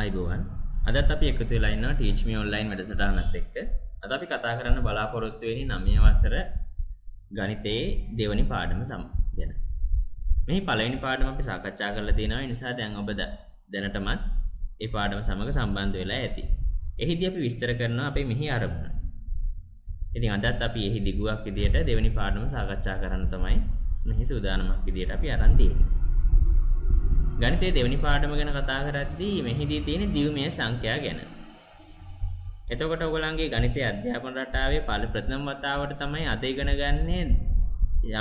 අයිබෝවන් අදත් අපි එකතු වෙලා ඉන්නවා Teach Me Online වැඩසටහනත් එක්ක. අද අපි කතා කරන්න බලාපොරොත්තු වෙන්නේ 9 වසර ගණිතයේ දෙවැනි පාඩම ගැන. මේ පළවෙනි පාඩම අපි සාකච්ඡා කරලා තියෙනවා. ඒ නිසා දැන් ඔබ දැනටමත් මේ පාඩම සමග සම්බන්ධ වෙලා ඇති. එහිදී අපි විස්තර කරනවා අපේ මෙහි ආරම්භය. ඉතින් අදත් අපි එහි දිගුවක් විදියට දෙවැනි පාඩම සාකච්ඡා කරන්න තමයි මෙහි සූදානමක් විදියට අපි අරන් තියෙන්නේ. ගණිතයේ දෙවෙනි පාඩම ගැන කතා කරද්දී මෙහිදී තියෙන දියුමේ සංඛ්‍යා ගැන. එතකොට ඔයගොල්ලන්ගේ ගණිතයේ අධ්‍යාපන රටාවේ ප්‍රථම වතාවට තමයි අද ඉගෙන ගන්නේ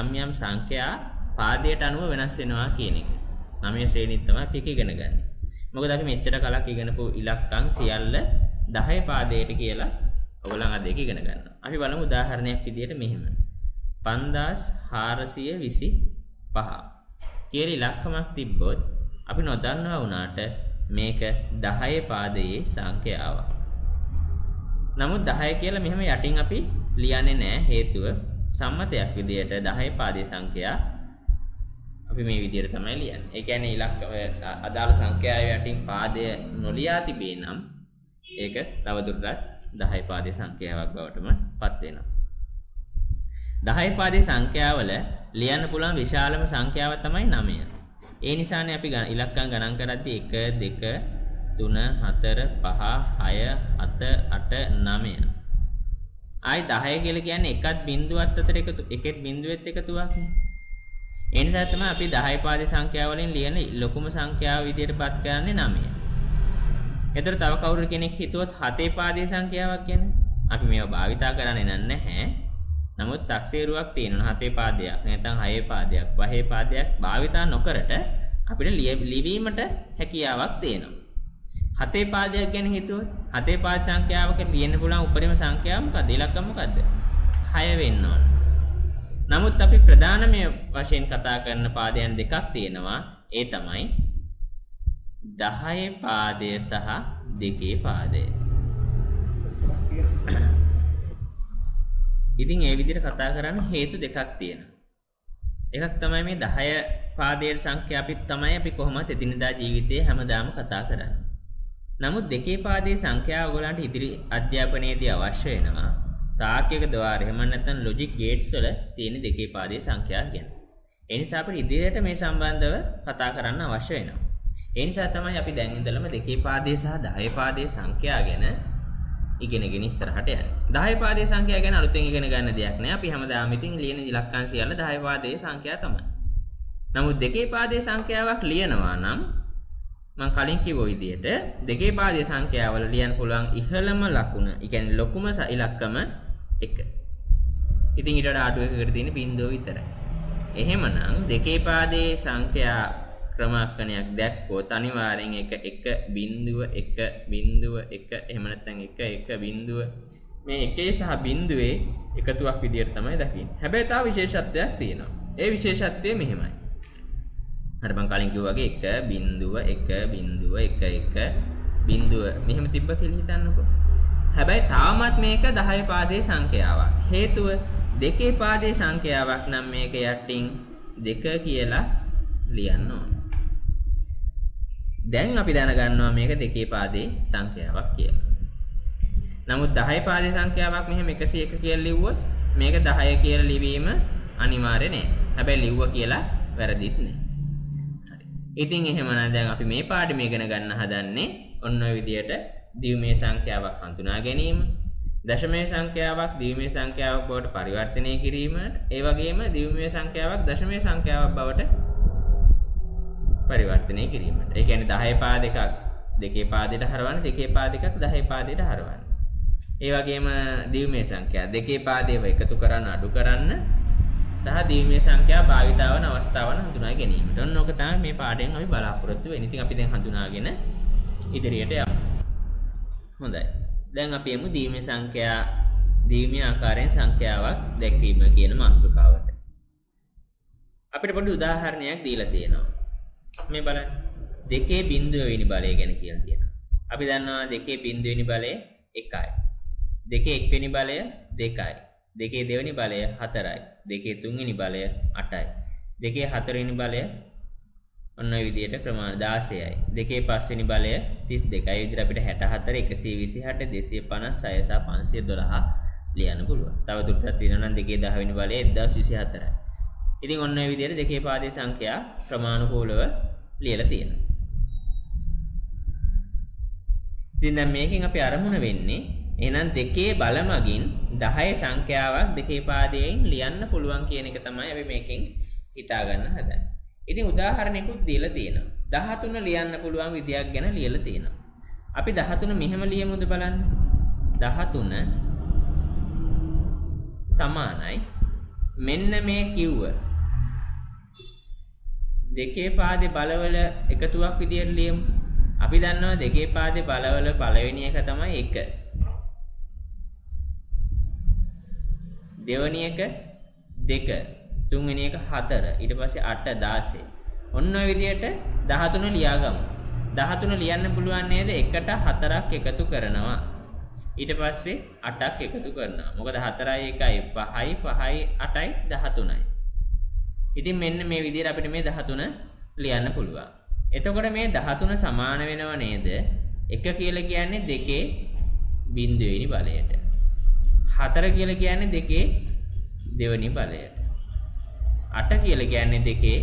යම් යම් සංඛ්‍යා පාදයට අනුව වෙනස් වෙනවා කියන එක. 9 ශ්‍රේණිය තමයි අපි ඉගෙන ගන්නේ. මොකද අපි මෙච්චර කලක් ඉගෙනපු ඉලක්කම් සියල්ල 10 පාදයට කියලා ඔයගොල්ලන් අද ඉගෙන ගන්නවා. අපි බලමු උදාහරණයක් විදියට මෙහෙම. 5425 කියලා ඉලක්කමක් තිබ්බොත් අපි නොදන්නවා වුණාට මේක 10 පාදයේ සංඛ්‍යාවක්. නමුත් 10 කියලා මෙහෙම යටින් අපි ලියන්නේ නැහැ හේතුව සම්මතයක් විදියට 10 පාදයේ සංඛ්‍යා අපි මේ විදියට තමයි ලියන්නේ. ඒ කියන්නේ ඉලක්ක අදාළ සංඛ්‍යාවේ යටින් පාදය නොලියා තිබේ නම් ඒක තවදුරටත් 10 පාදයේ සංඛ්‍යාවක් බවටම පත් වෙනවා. 10 පාදයේ සංඛ්‍යාවල ලියන්න පුළුවන් විශාලම සංඛ්‍යාව තමයි 9. ඒ නිසානේ අපි ඉලක්කම් ගණන් කරද්දී 1 2 3 4 5 6 7 8 9. ආයි 10 කියලා කියන්නේ එකත් බිඳුවත් අතර එකෙත් බිඳුවෙත් එකතුවක් නේ. ඒ නිසා තමයි අපි 10 පාදයේ සංඛ්‍යාව වලින් ලියන ලොකුම සංඛ්‍යාව විදියට පත් කරන්නේ 9. ඒතර තව කවුරු කෙනෙක් හිතුවොත් 7 පාදයේ සංඛ්‍යාවක් කියන්නේ අපි මේවා භාවිතා කරන්නේ නැහැ. නමුත් සක්සේරුවක් තියෙනවා 7 පාදයක් නැත්නම් 6 පාදයක් 5 පාදයක් භාවිතා නොකරට අපිට ලිවීමට හැකියාවක් තියෙනවා. 7 පාදයක් ගැන හිතුවොත් 7 පාද සංඛ්‍යාවක ලියන්න පුළුවන් උපරිම සංඛ්‍යාව මොකක්ද? ඉලක්කම මොකක්ද? 6 වෙන්න ඕන. නමුත් අපි ප්‍රධානම වශයෙන් කතා කරන පාදයන් දෙකක් තියෙනවා. ඒ තමයි 10 පාදය සහ 2 පාදය. ඉතින් ඒ විදිහට කතා කරන්න හේතු දෙකක් තියෙනවා. එකක් තමයි මේ 10 පාදයේ සංඛ්‍යා අපි කොහොමද එදිනදා ජීවිතයේ හැමදාම කතා කරන්නේ. නමුත් 2 පාදයේ සංඛ්‍යාව ඔයගලන්ට ඉදිරි අධ්‍යාපනයේදී අවශ්‍ය වෙනවා. තාර්කික ద్వාර එහෙම නැත්නම් ලොජික් ගේට්ස් වල තියෙන 2 පාදයේ සංඛ්‍යා ගැන. ඒ නිසා අපිට ඉදිරියට මේ සම්බන්ධව කතා කරන්න අවශ්‍ය වෙනවා. ඒ නිසා තමයි අපි දැන් ඉඳලම 2 පාදයේ සහ 10 පාදයේ සංඛ්‍යා ගැන ඉගෙනගෙන ඉස්සරහට යන්නේ. 10 පාදයේ සංඛ්‍යා ගැන අලුතෙන් ඉගෙන ගන්න දෙයක් නෑ. අපි හැමදාම ඉතින් ලියන ඉලක්කම් සියල්ල 10 පාදයේ සංඛ්‍යා තමයි. නමුත් 2 පාදයේ සංඛ්‍යාවක් ලියනවා නම් මම කලින් කිව්ව විදිහට 2 පාදයේ සංඛ්‍යාවල ලියන්න පුළුවන් ඉහළම ලකුණ, ඒ කියන්නේ ලොකුම ඉලක්කම 1. ඉතින් ඊට වඩා අඩු එකකට තියෙන බිංදුව විතරයි. එහෙමනම් 2 පාදයේ සංඛ්‍යා ක්‍රමාංකණයක් දැක්කොත් අනිවාර්යෙන් 1 බිංදුව 1 බිංදුව 1 එහෙම නැත්නම් 1 බිංදුව මේ 1 සහ බිංදුවේ එකතුවක් විදියට තමයි දකින්නේ. හැබැයි තව විශේෂත්වයක් තියෙනවා. ඒ විශේෂත්වය මෙහෙමයි. අර මම කලින් කිව්වා වගේ 1 බිංදුව 1 බිංදුව 1 1 බිංදුව මෙහෙම තිබ්බ කියලා හිතන්නකෝ. හැබැයි තාමත් මේක 10 පාදයේ සංඛ්‍යාවක්. හේතුව 2 පාදයේ සංඛ්‍යාවක් නම් මේක යටින් 2 කියලා ලියන්න ඕනේ. දැන් අපි දැනගන්නවා මේක 2 පාදයේ සංඛ්‍යාවක් කියලා. නමුත් 10 පාදයේ සංඛ්‍යාවක් මෙහෙම 101 කියලා ලිව්වොත් මේක 10 කියලා ලිවීම අනිවාර්ය නෑ. හැබැයි ලිව්වා කියලා වැරදිත් නෑ. හරි. ඉතින් එහෙමනම් දැන් අපි මේ පාඩම ඉගෙන ගන්න හදන්නේ ඔන්න ඔය විදියට දියුමේ සංඛ්‍යාවක් හඳුනා ගැනීම, දශමයේ සංඛ්‍යාවක් දියුමේ සංඛ්‍යාවක් බවට පරිවර්තනය කිරීම, ඒ වගේම දියුමේ සංඛ්‍යාවක් දශමයේ සංඛ්‍යාවක් බවට පරිවර්තනය කිරීමට. ඒ කියන්නේ 10 පාද එකක් 2 පාදයට හරවන්න, 2 පාද එකක් 10 පාදයට හරවන්න. ඒ වගේම දියුමේ සංඛ්‍යා 2 පාදේව එකතු කරන්න අඩු කරන්න සහ දියුමේ සංඛ්‍යා භාවිතා වන අවස්ථාවන් හඳුනා ගැනීමට. ඔන්න ඔක තමයි මේ පාඩයෙන් අපි බලාපොරොත්තු වෙන්නේ. ඉතින් අපි දැන් හඳුනාගෙන ඉදිරියට යමු. හොඳයි. දැන් අපි යමු දියුමේ සංඛ්‍යා දියුමේ ආකාරයෙන් සංඛ්‍යාවක් දැක්වීම කියන මාතෘකාවට. අපිට පොඩි උදාහරණයක් දීලා තියෙනවා. මේ බලන්න 2 බිංදුව වෙනි බලය ගැන කියලා තියෙනවා. අපි දන්නවා 2 බිංදුව වෙනි බලය 1යි. 2 1 වෙනි බලය 2යි. 2 දෙවෙනි බලය 4යි. 2 3 වෙනි බලය 8යි. 2 4 වෙනි බලය ඔන්න ඔය විදිහට ප්‍රමාණ 16යි. 2 පස්වෙනි බලය 32යි. ඒ විදිහට අපිට 64 128 250 6 සහ 512 ලියන්න පුළුවන්. තව දුරටත් තියෙනවා නම් 2 10 වෙනි බලය 1024යි. ඉතින් ඔන්න ඔය විදිහට 2 පාදයේ සංඛ්‍යා ප්‍රමාණිකූලව ලියලා තියෙනවා. ඉතින් දැන් මේකෙන් අපි අරමුණ වෙන්නේ එහෙනම් 2 බල මගින් 10 සංඛ්‍යාවක් 2 පාදයෙන් ලියන්න පුළුවන් කියන එක තමයි අපි මේකෙන් හිතා ගන්න හදන්නේ. ඉතින් උදාහරණයකුත් දීලා තියෙනවා. 13 ලියන්න පුළුවන් විදියක් ගැන ලියලා තියෙනවා. අපි 13 මෙහෙම ලියමුද බලන්න. 13 සමානයි මෙන්න මේ කිව්ව 2 පාදේ බලවල එකතුවක් විදියට ලියමු. අපි දන්නවා 2 පාදේ බලවල පළවෙනි එක තමයි 1. දෙවෙනි එක 2. තුන්වෙනි එක 4. ඊට පස්සේ 8 16. ඔන්න ඔය විදියට 13 ලියාගමු. 13 ලියන්න පුළුවන් නේද? 1ට 4ක් එකතු කරනවා. ඊට පස්සේ 8ක් එකතු කරනවා. මොකද 4යි 1යි 5යි 5යි 8යි 13යි. ඉතින් මෙන්න මේ විදිහට අපිට මේ 13 ලියන්න පුළුවන්. එතකොට මේ 13 සමාන වෙනව නේද? 1 කියලා කියන්නේ 2 බිඳුවෙනි බලයට. 4 කියලා කියන්නේ 2 දෙවෙනි බලයට. 8 කියලා කියන්නේ 2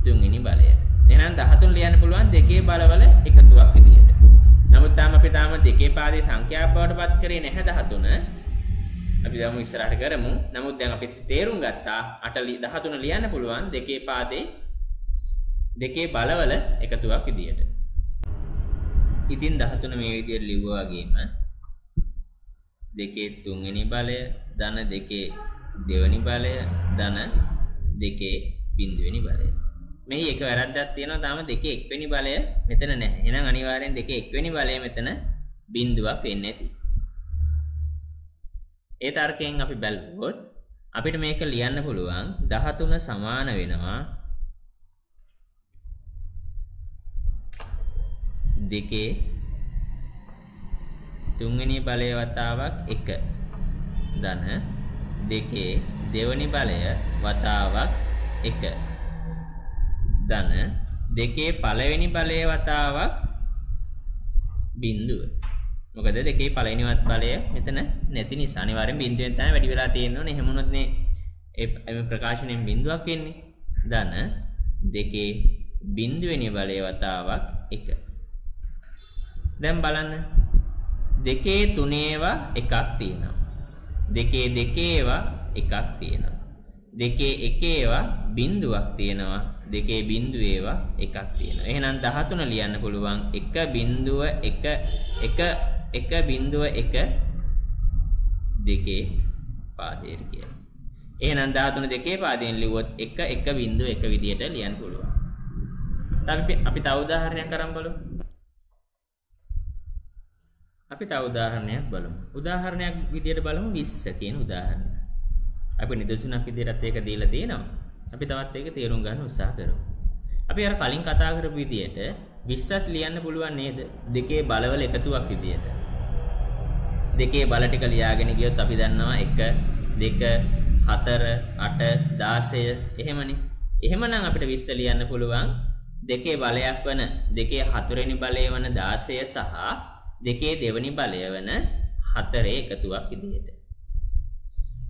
තුන්වෙනි බලයට. එහෙනම් 13 ලියන්න පුළුවන් 2 බලවල එකතුවක් විදියට. නමුත් අපි තාම 2 පාදේ සංඛ්‍යාවක් බවට පත් කරේ නැහැ 13. අපි දැන් ඉස්සරහට කරමු. නමුත් දැන් අපි තේරුම් ගත්තා 13 ලියන්න පුළුවන් 2 පාදේ 2 බලවල එකතුවක් විදියට. ඉතින් 13 මේ විදියට ලිව්වා වගේම 2 තුන්වෙනි බලය ධන 2 දෙවෙනි බලය ධන 2 බිඳුවෙනි බලය. මේ එක වැරද්දක් තියෙනවා තාම 2 එක්වෙනි බලය මෙතන නැහැ. එහෙනම් අනිවාර්යෙන් 2 එක්වෙනි බලය මෙතන බිඳුවක් වෙන්නේ නැති. ඒ තර්කයෙන් අපි බලුවොත් අපිට මේක ලියන්න පුළුවන් 13 සමාන වෙනවා 2 තුන්වෙනි බලය වතාවක් 1 ධන 2 දෙවෙනි බලය වතාවක් 1 ධන 2 පළවෙනි බලය වතාවක් බිඳුව. මොකද 2 පළවෙනි බලය මෙතන නැති නිසා අනිවාර්යෙන් බිඳුවෙන් තමයි වැඩි වෙලා තියෙන්නේ. එහෙම වුණොත් නේ ඒ ප්‍රකාශනයෙන් බිඳුවක් වෙන්නේ. ධන 2 බිඳුවෙනි බලය වතාවක් 1. දැන් බලන්න 2 3 එකක් තියෙනවා. 2 2 එකක් තියෙනවා. 2 1 බිඳුවක් තියෙනවා. 2 බිඳුව එකක් තියෙනවා. එහෙනම් 13 ලියන්න පුළුවන් 1 බිඳුව 1 1 බිඳුව 1 2 පාදයට කියලා. එහෙනම් 13 2 පාදයෙන් ලිව්වොත් 1 1 බිඳුව 1 විදියට ලියන්න පුළුවන්. අපි තව උදාහරණයක් කරන් බලමු. අපි තව උදාහරණයක් බලමු. උදාහරණයක් විදියට බලමු 20 කියන උදාහරණය. අපි නිදසුනක් විදියටත් ඒක දීලා තියෙනවා. අපි තවත් ඒක තේරුම් ගන්න උත්සාහ කරමු. අපි අර කලින් කතා කරපු විදියට 20ත් ලියන්න පුළුවන් නේද? 2 බලවල එකතුවක් විදියට. 2 බල ටික ලියාගෙන ගියොත් අපි දන්නවා 1 2 4 8 16 එහෙමනේ. එහෙමනම් අපිට 20 ලියන්න පුළුවන් 2 බලයක් වන 2 හතරවෙනි බලය වන 16 සහ 2 දෙවෙනි බලය වන 4 එකතුවක් විදියට.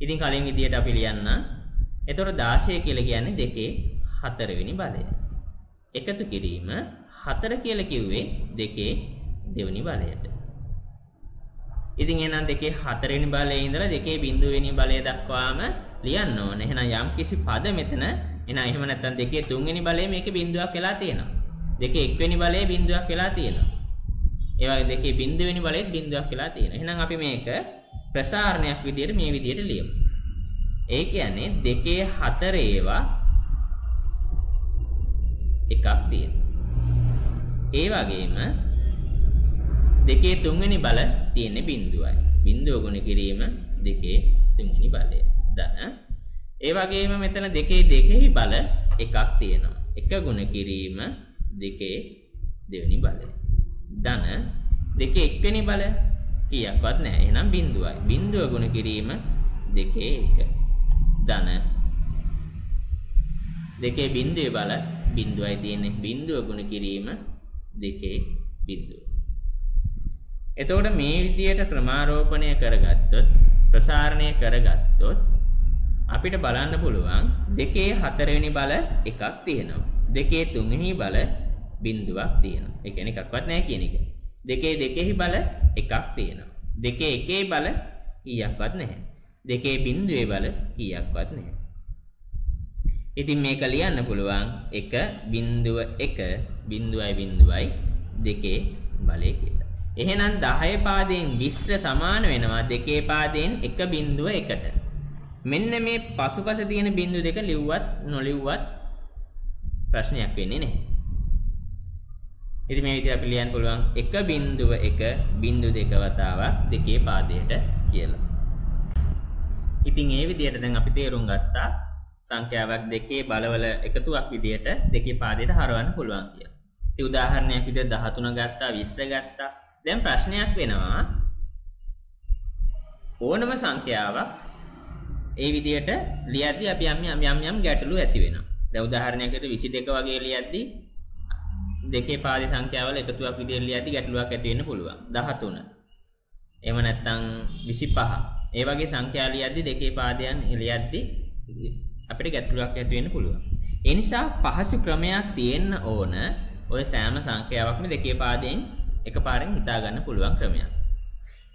ඉතින් කලින් විදියට අපි ලියන්න. එතකොට 16 කියලා කියන්නේ 2 හතරවෙනි බලය. එකතු කිරීම 4 කියලා කිව්වේ 2 දෙවෙනි බලයට. ඉතින් එහෙනම් 2 හතරවෙනි බලයේ ඉඳලා 2 බිඳුවෙනි බලය දක්වාම ලියන්න ඕනේ. එහෙනම් යම් කිසි පද මෙතන එහෙම නැත්නම් 2 තුන්වෙනි බලයේ මේකේ බිඳුවක් වෙලා තියෙනවා. 2 එක්වෙනි බලයේ බිඳුවක් වෙලා තියෙනවා. ඒ වගේ 2 බිඳුවෙනි බලයේත් බිඳුවක් වෙලා තියෙනවා. එහෙනම් අපි මේක ප්‍රසාරණයක් විදියට මේ විදියට ලියමු. ඒ කියන්නේ 2 4 එකක් තියෙනවා. ඒ වගේම 2 තුන්වෙනි බල තියෙන්නේ බිඳුවයි. බිඳුව ගුණ කිරීම 2 තුන්වෙනි බලය. ධන. ඒ වගේම මෙතන 2 දෙකෙහි බල එකක් තියෙනවා. 1 ගුණ කිරීම 2 දෙවෙනි බලය. ධන 2 එක්වෙනි බල කීයක්වත් නැහැ. එහෙනම් බිඳුවයි. බිඳුව ගුණ කිරීම 2 1. ධන දෙකේ බිඳුවේ බල බිඳුවයි තියෙන්නේ. බිඳුව ගුණ කිරීම දෙකේ බිඳුව. එතකොට මේ විදියට ක්‍රමාරෝපණය කරගත්තොත් ප්‍රසාරණය කරගත්තොත් අපිට බලන්න පුළුවන් දෙකේ හතරවෙනි බල එකක් තියෙනවා. දෙකේ තුන්වෙනි බල බිඳුවක් තියෙනවා. ඒ කියන්නේ එකක්වත් නැහැ කියන එක. දෙකේ දෙකෙහි බල එකක් තියෙනවා. දෙකේ එකේ බල කීයක්වත් නැහැ. දෙකේ බිඳුවේ බල කීයක්වත් නැහැ. ඉතින් මේක ලියන්න පුළුවන් 1.1 දෙකේ බලය කියලා. එහෙනම් 10 පාදයෙන් 20 සමාන වෙනවා දෙකේ පාදයෙන් 1.1ට. මෙන්න මේ පසුපස තියෙන බිඳු දෙක ලිව්වත් නොලිව්වත් ප්‍රශ්නයක් වෙන්නේ නැහැ. ඉතින් මේ විදිහට අපි ලියන්න පුළුවන් 1.1 වතාවක් දෙකේ පාදයට කියලා. ඉතින් මේ විදිහට දැන් අපි තේරුම් ගත්තා සංඛ්‍යාවක් දෙකේ බලවල එකතුවක් විදිහට දෙකේ පාදයට හරවන්න පුළුවන් කියලා. ඉතින් උදාහරණයක් විදිහට 13 ගත්තා 20 ගත්තා. දැන් ප්‍රශ්නයක් වෙනවා ඕනම සංඛ්‍යාවක් ඒ විදිහට ලියද්දී අපි යම් ගැටලු ඇති වෙනවා. දැන් උදාහරණයක් විදිහට 22 වගේ ලියද්දී දෙකේ පාදේ සංඛ්‍යාවල එකතුවක් විදිහට ලියද්දී ගැටලුවක් ඇති වෙන්න පුළුවන්. 13. එහෙම නැත්නම් 25. ඒ වගේ සංඛ්‍යා ලියද්දී දෙකේ පාදයන් ලියද්දී අපිට ගැටලුවක් ඇති වෙන්න පුළුවන්. ඒ නිසා පහසු ක්‍රමයක් තියෙන්න ඕන. ඔය සෑම සංඛ්‍යාවක්ම දෙකේ පාදයෙන් එකපාරෙන් හිතා ගන්න පුළුවන් ක්‍රමයක්.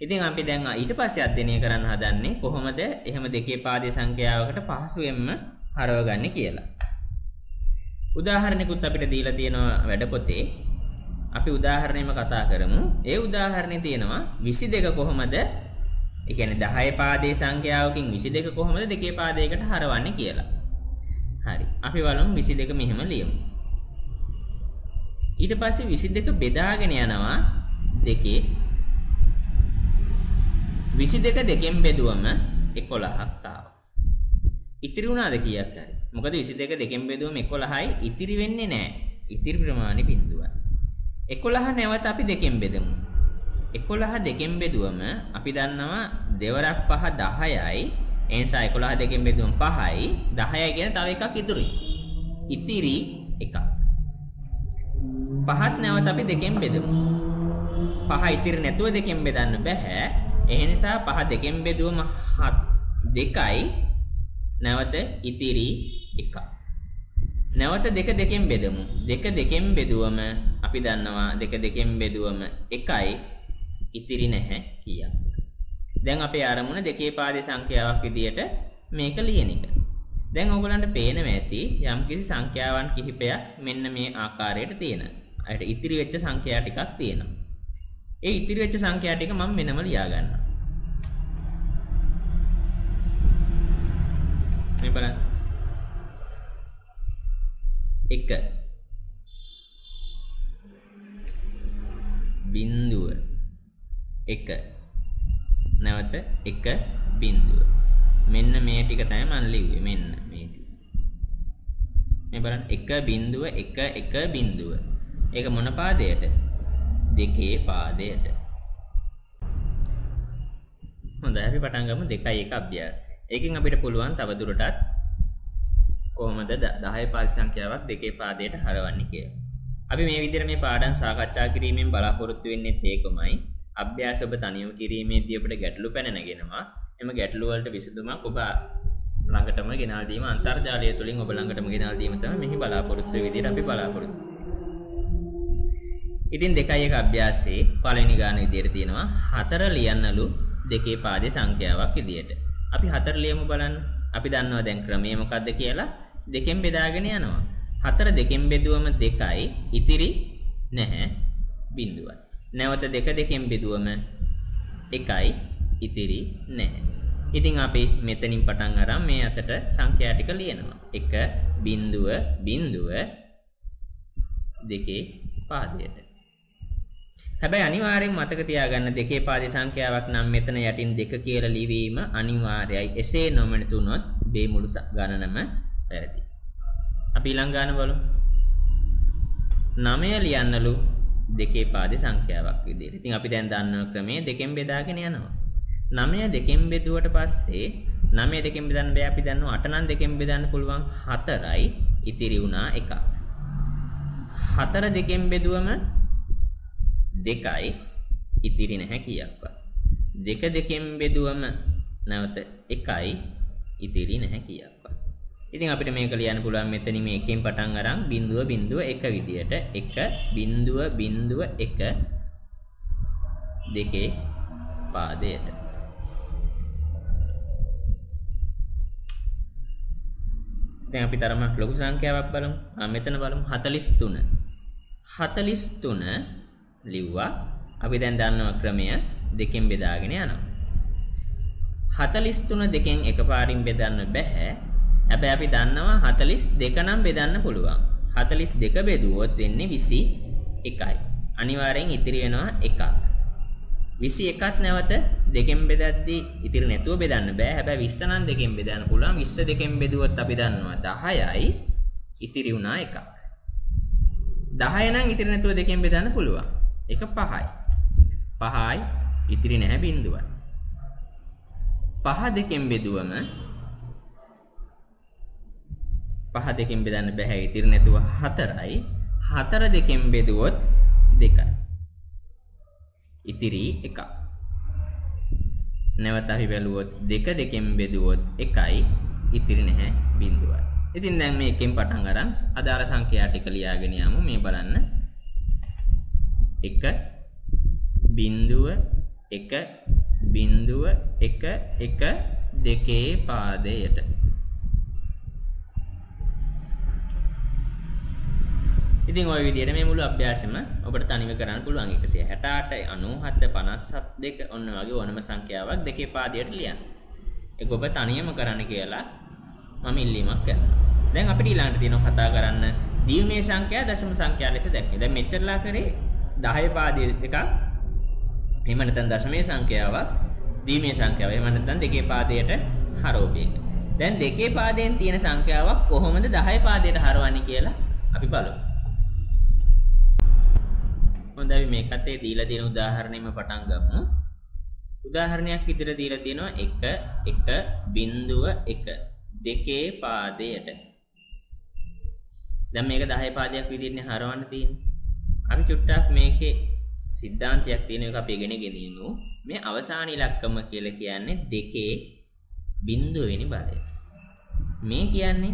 ඉතින් අපි දැන් ඊට පස්සේ අධ්‍යයනය කරන්න හදන්නේ කොහොමද එහෙම දෙකේ පාදයේ සංඛ්‍යාවකට පහසුවෙන්ම හරවගන්නේ කියලා. උදාහරණයකුත් අපිට දීලා තියෙනවා වැඩ පොතේ. අපි උදාහරණයම කතා කරමු. ඒ උදාහරණේ තියෙනවා 22 කොහොමද? ඒ කියන්නේ 10 පාදයේ සංඛ්‍යාවකින් 22 කොහොමද දෙකේ පාදයකට හරවන්නේ කියලා. හරි. අපි බලමු 22 මෙහෙම ලියමු. ඊට පස්සේ 22 බෙදාගෙන යනවා දෙකේ 22 දෙකෙන් බෙදුවම 11ක් ආවා. ඉතිරි වුණාද කීයක් හරි? මොකද 22 දෙකෙන් බෙදුවම 11යි ඉතිරි වෙන්නේ නැහැ. ඉතිරි ප්‍රමාණය බිඳුවයි. 11 නැවත අපි දෙකෙන් බෙදමු. 11 දෙකෙන් බෙදුවම අපි දන්නවා දෙවරක් 5 10යි. ඒ නිසා 11 දෙකෙන් බෙදුවම 5යි. 10යි කියන තව එකක් ඉතුරුයි. ඉතිරි එකක්. 5ත් නැවත අපි දෙකෙන් බෙදමු. 5 ඉතිරි නැතුව දෙකෙන් බෙදන්න බෑ. ඒ නිසා 5 දෙකෙන් බෙදුවම 2යි. නැවත ඉතිරි එකක්. නැවත දෙක දෙකෙන් බෙදමු. දෙක දෙකෙන් බෙදුවම අපි දන්නවා දෙක දෙකෙන් බෙදුවම 1යි. ඉතිරි නැහැ කීයක්. දැන් අපේ ආරමුණ දෙකේ පාදේ සංඛ්‍යාවක් විදියට මේක ලියන එක. දැන් ඔයගලන්ට පේනවා ඇති යම්කිසි සංඛ්‍යාවන් කිහිපයක් මෙන්න මේ ආකාරයට තියෙනවා. අයට ඉතිරි වෙච්ච සංඛ්‍යා ටිකක් තියෙනවා. ඒ ඉතිරි වෙච්ච සංඛ්‍යා ටික මම මෙන්නම ලියා ගන්නවා. මේ බලන්න. 1 බිඳුව 1 නැවත 1 බිඳුව. මෙන්න මේ ටික තමයි මම ලිව්වේ. මෙන්න මේ ටික. මේ බලන්න 1.1 බිඳුව. ඒක මොන පාදයට? දෙකේ පාදයට. හොඳයි අපි පටන් ගමු 2.1 අභ්‍යාසය. ඒකෙන් අපිට පුළුවන් තව දුරටත් කොහොමද 10 පාද සංඛ්‍යාවක් දෙකේ පාදයට හරවන්නේ කියලා. අපි මේ විදිහට මේ පාඩම් සාකච්ඡා කිරීමෙන් බලාපොරොත්තු වෙන්නේ ඒකමයි. අභ්‍යාස ඔබ තනියම කිරීමේදී අපිට ගැටලු පැනනගෙනවා. එම ගැටලු වලට විසඳුමක් ඔබ ළඟටම ගෙනල් දීම අන්තර්ජාලය තුලින් ඔබ ළඟටම ගෙනල් දීම තමයි මෙහි බලාපොරොත්තු වෙ විදිහට අපි බලාපොරොත්තු. ඉතින් 2.1 අභ්‍යාසයේ පළවෙනි ගාන විදිහට තියෙනවා 4 ලියන්නලු දෙකේ පාදේ සංඛ්‍යාවක් විදිහට. අපි 4 ලියමු බලන්න. අපි දන්නවා දැන් ක්‍රමය මොකක්ද කියලා. දෙකෙන් බෙදාගෙන යනවා. 4 දෙකෙන් බෙදුවම 2යි ඉතිරි නැහැ බිඳුවයි. නැවත 2 දෙකෙන් බෙදුවම 1යි ඉතිරි නැහැ. ඉතින් අපි මෙතනින් පටන් අරන් මේ අතට සංඛ්‍යා ටික ලියනවා. 1 බිඳුව බිඳුව දෙකේ පාදයට. හැබැයි අනිවාර්යෙන් මතක තියාගන්න දෙකේ පාදේ සංඛ්‍යාවක් නම් මෙතන යටින් 2 කියලා ලිවීම අනිවාර්යයි. එසේ නොමැතුනොත් මේ මුළු ගණනම වැරදි. අපි ඊළඟ ගාන බලමු. 9 ලියන්නලු දෙකේ පාදේ සංඛ්‍යාවක් විදිහට. ඉතින් අපි දැන් දන්න ක්‍රමයේ දෙකෙන් බෙදාගෙන යනවා. 9 දෙකෙන් බෙදුවට පස්සේ 9 දෙකෙන් බෙදන්න බෑ අපි දන්නවා 8 නම් දෙකෙන් බෙදන්න පුළුවන් 4යි ඉතිරි වුණා එකක්. 4 දෙකෙන් බෙදුවම 2යි ඉතිරි නැහැ කීයක්වත්. 2 දෙකෙන් බෙදුවම නැවත 1යි ඉතිරි නැහැ කීයක්වත්. ඉතින් අපිට මේක ලියන්න පුළුවන් මෙතනින් මේ එකෙන් පටන් අරන් 0.1 විදියට 1.1 දෙකේ පාදයට. දැන් අපි තරම ලොකු සංඛ්‍යාවක් බලමු. මෙතන බලමු 43. 43 ලිව්වා. අපි දැන් දන්නවා ක්‍රමය දෙකෙන් බෙදාගෙන යනවා. 43 දෙකෙන් එකපාරින් බෙදන්න බෑ. හැබැයි අපි දන්නවා 42 නම් බෙදන්න පුළුවන්. 42 බෙදුවොත් වෙන්නේ 21යි. අනිවාර්යෙන් ඉතිරි වෙනවා 1ක්. 21ත් නැවත දෙකෙන් බෙදද්දී ඉතිරි නැතුව බෙදන්න බෑ. හැබැයි 20 නම් දෙකෙන් බෙදන්න පුළුවන්. 20 දෙකෙන් බෙදුවොත් අපි දන්නවා 10යි. ඉතිරි වුණා 1ක්. 10 නම් ඉතිරි නැතුව දෙකෙන් බෙදන්න පුළුවන්. ඒක 5යි. 5යි ඉතිරි නැහැ බිඳුවයි. 5 දෙකෙන් බෙදුවම 5 දෙකෙන් බෙදන්න බෑ. ඉතිරි නැතුව 4යි. 4 දෙකෙන් බෙදුවොත් 2යි. ඉතිරි 1ක්. නැවත අපි බැලුවොත් 2 දෙකෙන් බෙදුවොත් 1යි. ඉතිරි නැහැ බිඳුවයි. ඉතින් දැන් මේ එකෙන් පටන් අරන් අදාළ සංඛ්‍යා ටික ලියාගෙන යමු. මේ බලන්න 1 බිඳුව 1 බිඳුව 1 1 දෙකේ පාදයට. ඉතින් ওই විදිහට මේ මුළු අභ්‍යාසෙම ඔබට තනිව කරන්න පුළුවන්. 168 97 57 ඔන්න වගේ ඕනම සංඛ්‍යාවක් දෙකේ පාදයට ලියන්න. ඒක ඔබ තනියම කරන්න කියලා මම ඉල්ලීමක් කරනවා. දැන් අපිට ඊළඟට තියෙනවා කතා කරන්න දීමේ සංඛ්‍යා දශම සංඛ්‍යා ලෙස දැක්කේ. දැන් මෙච්චරලා කරේ 10 පාදයේ එකක්. එහෙම නැත්නම් දශමයේ සංඛ්‍යාවක් දීමේ සංඛ්‍යාව. එහෙම නැත්නම් දෙකේ පාදයට හරවපේක. දැන් දෙකේ පාදයෙන් තියෙන සංඛ්‍යාවක් කොහොමද 10 පාදයට හරවන්නේ කියලා අපි බලමු. හොඳයි මේකත් ඒ දීලා තියෙන උදාහරණෙම පටන් ගමු. උදාහරණයක් විදිහට දීලා තියෙනවා 1.1 දෙකේ පාදයට. දැන් මේක 10 පාදයක් විදිහටනේ හරවන්න තියෙන්නේ. අපි චුට්ටක් මේකේ සිද්ධාන්තයක් තියෙන එක අපි ඉගෙන ගෙනියමු. මේ අවසාන ඉලක්කම කියලා කියන්නේ දෙකේ බිඳුව වෙනි බලය. මේ කියන්නේ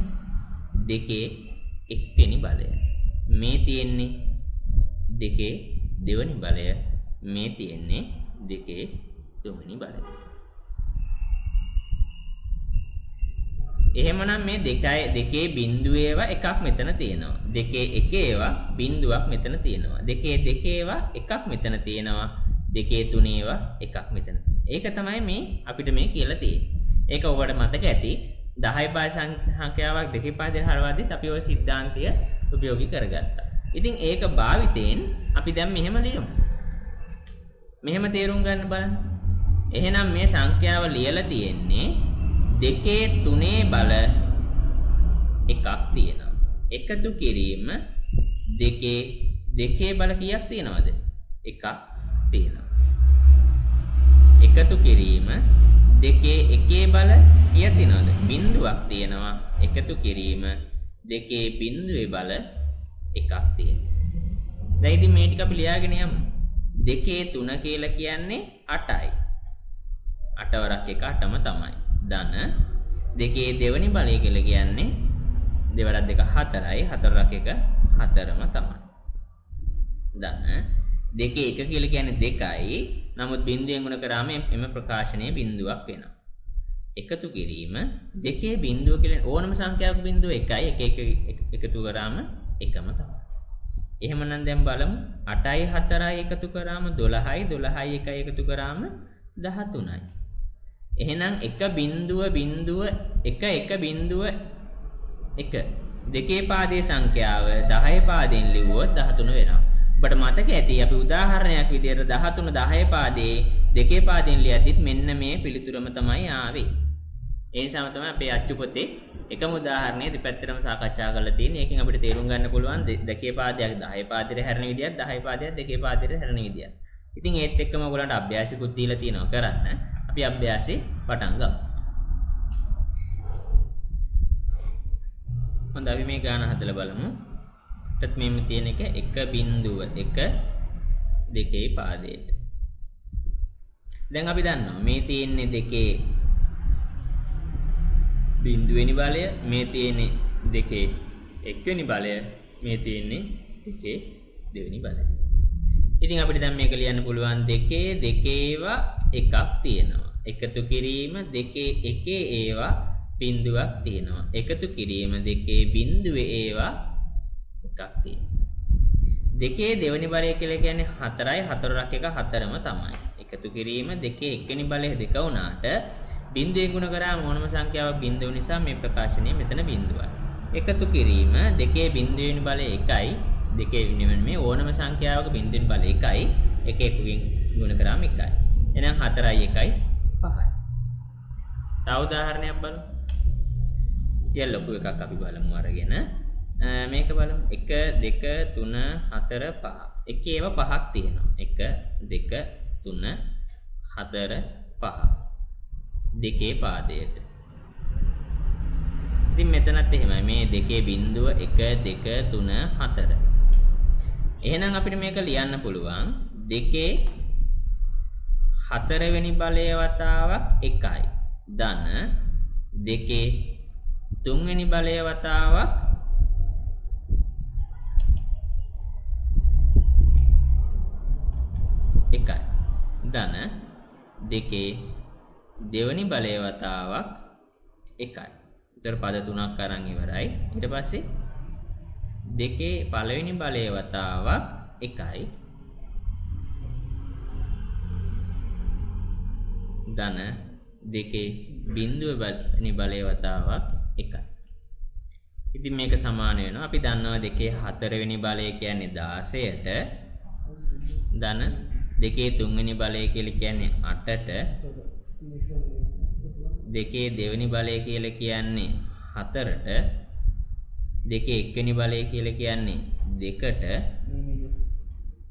දෙකේ එක් වෙනි බලය. මේ තියෙන්නේ දෙකේ දෙවෙනි බලය. මේ තියෙන්නේ දෙකේ තුන්වෙනි බලය. එහෙමනම් මේ දෙකේ බිඳුවේවා එකක් මෙතන තියෙනවා. දෙකේ එකේවා බිඳුවක් මෙතන තියෙනවා. දෙකේ දෙකේවා එකක් මෙතන තියෙනවා. දෙකේ තුනේවා එකක් මෙතන. ඒක තමයි මේ අපිට මේ කියලා තියෙන්නේ. ඒක ඔබට මතක ඇති 10 පාද සංඛ්‍යාවක් දෙකේ පාදයට හරවද්දිත් අපි ওই સિદ્ધාන්තය උපයෝගී කරගත්තා. ඉතින් ඒක භාවිතයෙන් අපි දැන් මෙහෙම ලියමු. මෙහෙම තේරුම් ගන්න බලන්න. එහෙනම් මේ සංඛ්‍යාව ලියලා තියෙන්නේ දෙකේ තුනේ බල එකක් තියෙනවා. එකතු කිරීම දෙකේ බල කීයක් තියෙනවද? එකක් තියෙනවා. එකතු කිරීම දෙකේ එකේ බල කීයක් තියෙනවද? බිඳුවක් තියෙනවා. එකතු කිරීම දෙකේ බිඳුවේ බල එකක් තියෙනවා. දැන් ඉතින් මේ ටික අපි ලියාගෙන යමු. දෙකේ තුන කියලා කියන්නේ 8යි. 8 වරක් එක 8ම තමයි. ධන දෙකේ දෙවෙනි බලය කියලා කියන්නේ 2 වරක් 2 4යි. 4 වරක් එක 4ම තමයි. ධන දෙකේ එක කියලා කියන්නේ 2යි. නමුත් බිඳුවෙන් ගුණ කරාම එම ප්‍රකාශනයේ බිඳුවක් වෙනවා. එකතු කිරීම දෙකේ බිඳුව කියලා ඕනම සංඛ්‍යාවක බිඳුව 1යි. එක එකතු කරාම එකම තමයි. එහෙමනම් දැන් බලමු 8යි 4යි එකතු කරාම 12යි 12යි 1යි එකතු කරාම 13යි. එහෙනම් 1.1 දෙකේ පාදයේ සංඛ්‍යාව 10 පාදයෙන් ලිව්වොත් 13 වෙනවා. ඔබට මතක ඇති අපි උදාහරණයක් විදිහට 13 10 පාදයේ දෙකේ පාදයෙන් ලියද්දිත් මෙන්න මේ පිළිතුරම තමයි ආවේ. ඒ නිසාම තමයි අපේ අච්චු පොතේ එකම උදාහරණය දෙපැත්තටම සාකච්ඡා කරලා තියෙන්නේ. ඒකෙන් අපිට තේරුම් ගන්න පුළුවන් දෙකේ පාදයක් 10 පාදයට හැරෙන විදියත් 10 පාදයක් දෙකේ පාදයට හැරෙන විදියත්. ඉතින් ඒත් එක්කම ඔයගලන්ට අභ්‍යාසිකුත් දීලා තියෙනවා කරන්න. අපි අභ්‍යාසෙ පටන් ගමු. හොඳ අපි මේ ගාන හදලා බලමු. ඊට මෙන්න තියෙන එක 1.1 දෙකේ පාදයට. දැන් අපි දන්නවා මේ තියෙන්නේ දෙකේ බිඳුවෙනි බලය, මේ තියෙන්නේ දෙකේ එක්වෙනි බලය, මේ තියෙන්නේ දෙකේ දෙවෙනි බලය. ඉතින් අපිට දැන් මේක ලියන්න පුළුවන් දෙකේ ඒවා එකක් තියෙනවා. එකතු කිරීම දෙකේ එකේ ඒවා බිඳුවක් තියෙනවා. එකතු කිරීම දෙකේ බිඳුවේ ඒවා එකක් තියෙනවා. දෙකේ දෙවෙනි බලය කියලා කියන්නේ 4යි 4ක් එක 4ම තමයි. එකතු කිරීම දෙකේ එක්වෙනි බලය 2 වුණාට බිඳුවෙන් ගුණ කරාම ඕනම සංඛ්‍යාවක් බිඳුව නිසා මේ ප්‍රකාශනය මෙතන බිඳුවයි. එකතු කිරීම දෙකේ බිඳුවෙනි බලය 1යි. දෙකේ වෙනම ඕනම සංඛ්‍යාවක බිඳුවෙනි බලය 1යි. එක එකකින් ගුණ කරාම 1යි. එහෙනම් 4යි 1යි 5යි. තව උදාහරණයක් බලමු. ඊය ලොකු එකක් අපි බලමු අරගෙන මේක බලමු 1 2 3 4 5. එකේ ඒවා පහක් තියෙනවා. 1 2 3 4 5. දෙකේ පාදයට. ඉතින් මෙතනත් එහෙමයි. මේ දෙකේ බිඳුව 1 2 3 4. එහෙනම් අපිට මේක ලියන්න පුළුවන් දෙකේ 4 වෙනි බලය වතාවක් 1යි. ධන දෙකේ 3 වෙනි බලය වතාවක් එකයි. ධන දෙකේ දෙවනි බලය වතාවක් එකයි. ඒතර පද තුනක් අරන් ඉවරයි. ඊට පස්සේ දෙකේ පළවෙනි බලය වතාවක් එකයි. ධන දෙකේ බිඳුව වෙනි බලය වතාවක් එකයි. ඉතින් මේක සමාන වෙනවා. අපි දන්නවා දෙකේ 4 වෙනි බලය කියන්නේ 16ට. ධන දෙකේ 3 වෙනි බලය කියලා කියන්නේ 8ට. දෙකේ දෙවෙනි බලය කියලා කියන්නේ 4ට. දෙකේ එක්වෙනි බලය කියලා කියන්නේ 2ට.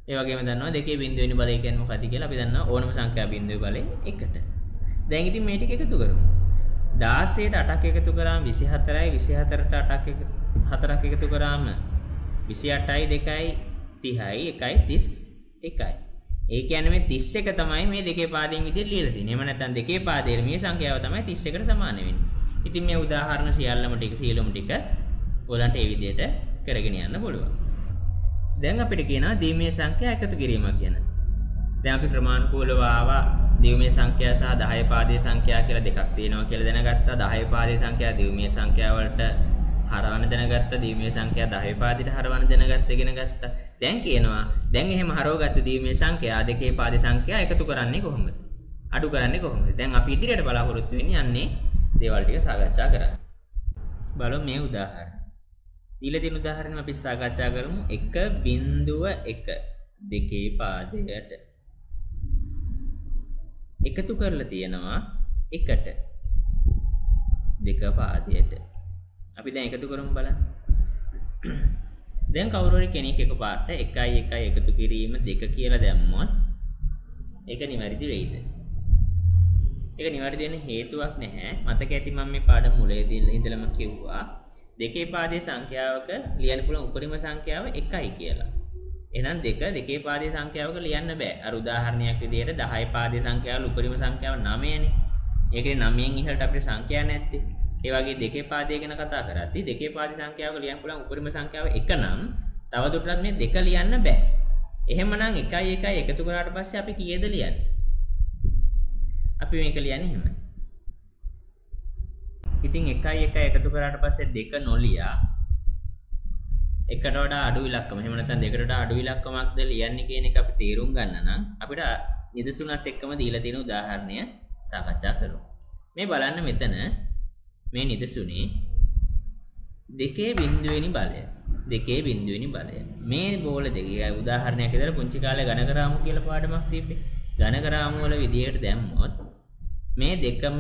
ඒ වගේම දන්නවා දෙකේ බිඳුවෙනි බලය කියන්නේ මොකක්ද කියලා අපි දන්නවා ඕනම සංඛ්‍යා බිඳුවේ බලය 1ට. දැන් ඉතින් මේ ටික එකතු කරමු. 16ට 8ක් එකතු කරාම 24යි 24ට 8ක් 4ක් එකතු කරාම 28යි 2යි 30යි 1යි 31යි. ඒ කියන්නේ මේ 31 තමයි මේ දෙකේ පාදයෙන් විදිහට ලියලා තියෙන්නේ. එහෙම නැත්නම් දෙකේ පාදයේ මේ සංඛ්‍යාව තමයි 31ට සමාන වෙන්නේ. ඉතින් මේ උදාහරණ සියල්ලම සියලුම ටික ඔයගලන්ට මේ විදිහට කරගෙන යන්න පුළුවන්. දැන් අපිට කියනවා දීමේ සංඛ්‍යා එකතු කිරීමක් ගැන. දැන් අපි ක්‍රමානුකූලව ආවා දීමේ සංඛ්‍යා සහ 10 පාදයේ සංඛ්‍යා කියලා දෙකක් තියෙනවා කියලා දැනගත්තා. 10 පාදයේ සංඛ්‍යා දීමේ සංඛ්‍යා වලට හරවන්න දැනගත්තා. දීමේ සංඛ්‍යා 10 පාදයට හරවන්න දැනගත්තා ඉගෙන ගත්තා. දැන් කියනවා දැන් එහෙම හරවගත්තු දීමේ සංඛ්‍යා දෙකේ පාදයේ සංඛ්‍යා එකතු කරන්නේ කොහොමද? අඩු කරන්නේ කොහොමද? දැන් අපි ඉදිරියට බලාපොරොත්තු වෙන්නේ යන්නේ දේවල් ටික සාකච්ඡා කරන්න. බලමු මේ උදාහරණ. ඊළඟ දින උදාහරණය අපි සාකච්ඡා කරමු 1.1 දෙකේ පාදයට එකතු කරලා තියෙනවා 1ට දෙක පාදයට. අපි දැන් එකතු කරමු බලන්න. දැන් කවුරු හරි කෙනෙක් එකපාරට 1 1 එකතු කිරීම 2 කියලා දැම්මොත් ඒක නිවැරදි වෙයිද? ඒක නිවැරදි වෙන්න හේතුවක් නැහැ. මතක ඇති මම මේ පාඩම මුලදී ඉඳලම කිව්වා දෙකේ පාදයේ සංඛ්‍යාවක ලියන්න පුළුවන් උපරිම සංඛ්‍යාව 1යි කියලා. එහෙනම් දෙකේ පාදයේ සංඛ්‍යාවක ලියන්න බෑ. අර උදාහරණයක් විදිහට 10 පාදයේ සංඛ්‍යාවල උපරිම සංඛ්‍යාව 9නේ. ඒකේ 9න් ඉහළට අපිට සංඛ්‍යා නැත්තේ. ඒ වගේ දෙකේ පාදයේ ගැන කතා කරද්දී දෙකේ පාදයේ සංඛ්‍යාවක ලියන්න පුළුවන් උපරිම සංඛ්‍යාව 1 නම් තවදුරටත් මේ 2 ලියන්න බෑ. එහෙමනම් 1 1 එකතු කරාට පස්සේ අපි කීයද ලියන්නේ? අපි මේක ලියන්නේ එහෙමයි. ඉතින් 1 1 එකතු කරාට පස්සේ 2 නොලියා එකට වඩා අඩු ඉලක්කම එහෙම නැත්නම් දෙකට වඩා අඩු ඉලක්කමක්ද ලියන්නේ කියන එක අපි තේරුම් ගන්න නම් අපිට නිදසුනත් එක්කම දීලා තියෙන උදාහරණය සාකච්ඡා කරමු. මේ බලන්න මෙතන මේ නිදසුනේ දෙකේ බිඳුවෙනි බලය. දෙකේ බිඳුවෙනි බලය. මේ බෝල දෙකේ උදාහරණයක් විදිහට පුංචි කාලේ ඝනකරාමු කියලා පාඩමක් තිබ්බේ. ඝනකරාමු වල විදිහට දැම්මොත් මේ දෙකම